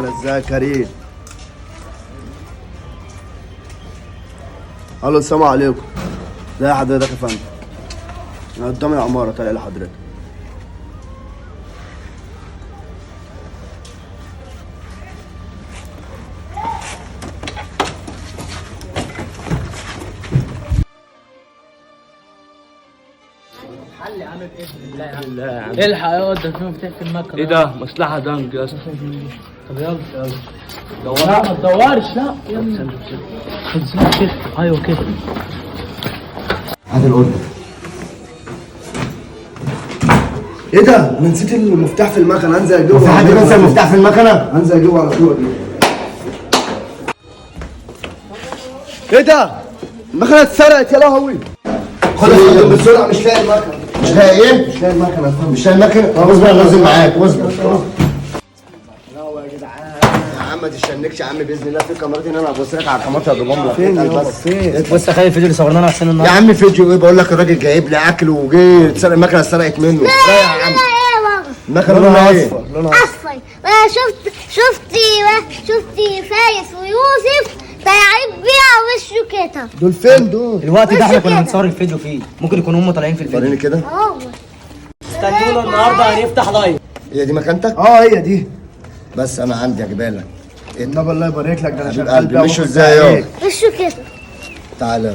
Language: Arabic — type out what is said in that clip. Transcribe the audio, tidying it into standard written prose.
عمارة. ازيك كريم؟ الو السلام عليكم. ازي حضرتك يا فندم؟ انا قدام العمارة طالع لحضرتك. الحل عامل باذن الله يا عم. الحق يا واد، ده في مفتاح في المكنه. ايه ده؟ مصلحة دنج يا اسطى. طب يلا دور. لا ما تدورش، لا يلا خد سنة كده. ايوه كده. هات الاوردر. ايه ده؟ انا نسيت المفتاح في المكنه. انزل اجيبه. في حد نسى المفتاح في المكنه؟ انزل اجيبه على طول. ايه ده؟ المكنه اتسرقت يا لهوي. خد يا بسرعه. مش لاقي المكنه. مش لاقي ايه؟ مش لاقي المكنه يا فندم. مش لاقي المكنه؟ طب اصبر انا نازل معاك. اصبر يا جدعان. يا عم ما تشنكش يا عم، باذن الله في كاميرات ان انا هبص لك على الكاميرات هجيبهم لك. فين يابا؟ فين؟ بص يا خالد الفيديو اللي صورناه عشان يا النهارده. عم فيديو ايه؟ بقول لك الراجل جايب لي اكل وجه اتسرق، المكنه اتسرقت منه. لا يا عم المكنه لونها ايه؟ لونها اصفر. شفتي فايز ويوسف طالعين بيها وشه كده. دول فين دول؟ الوقت ده احنا كنا كده. بنصور الفيديو فيه، ممكن يكونوا هم طالعين في الفيديو. وريني كده. اه استنونا النهارده هنفتح لايف. هي دي مكانتك؟ اه هي دي. بس انا عندي اجيبها لك. النبي الله يبارك لك. ده انا حبيب شغال قلبي بيها مشوا وبص ازاي عليك. اهو. وشه كده. تعالى